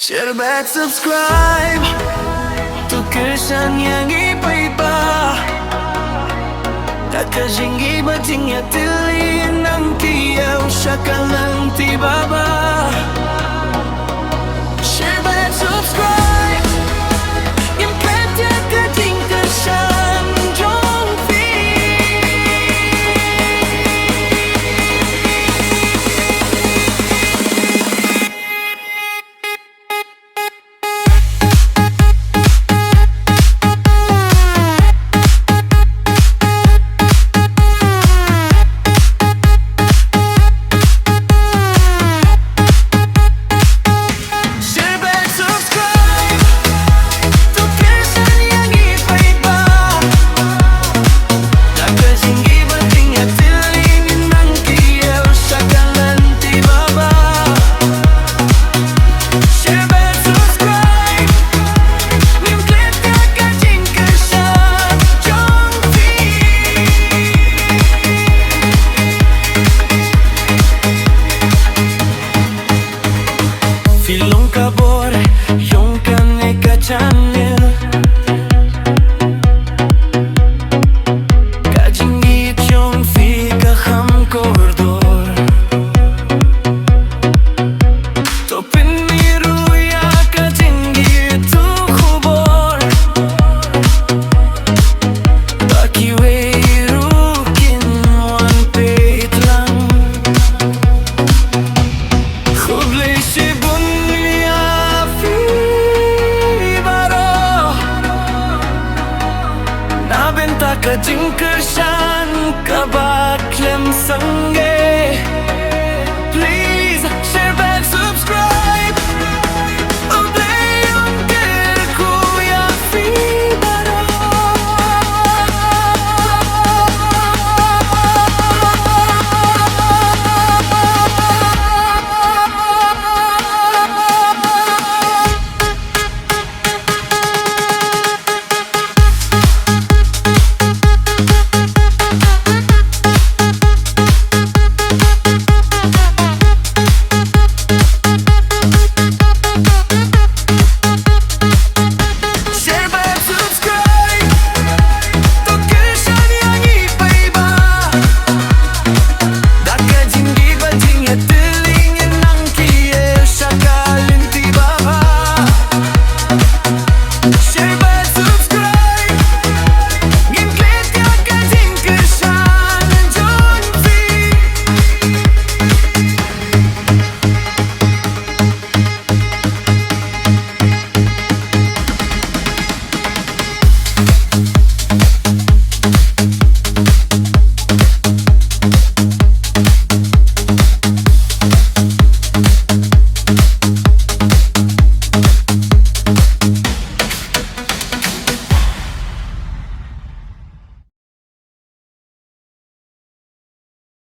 Share back, subscribe Tukesan yang iba-iba Kakajingi bating yatilin Ang kiyaw siya ka lang tibaba Share back, subscribe Yung pwede kating kasan Jong Filong kabor, yung kaneka channel Kajingit yung fika ham koridor Topin miruya kajingit tu khubor Baki weirukin one page lang Khuble se Nabenta ka jingkersan kabaklem sange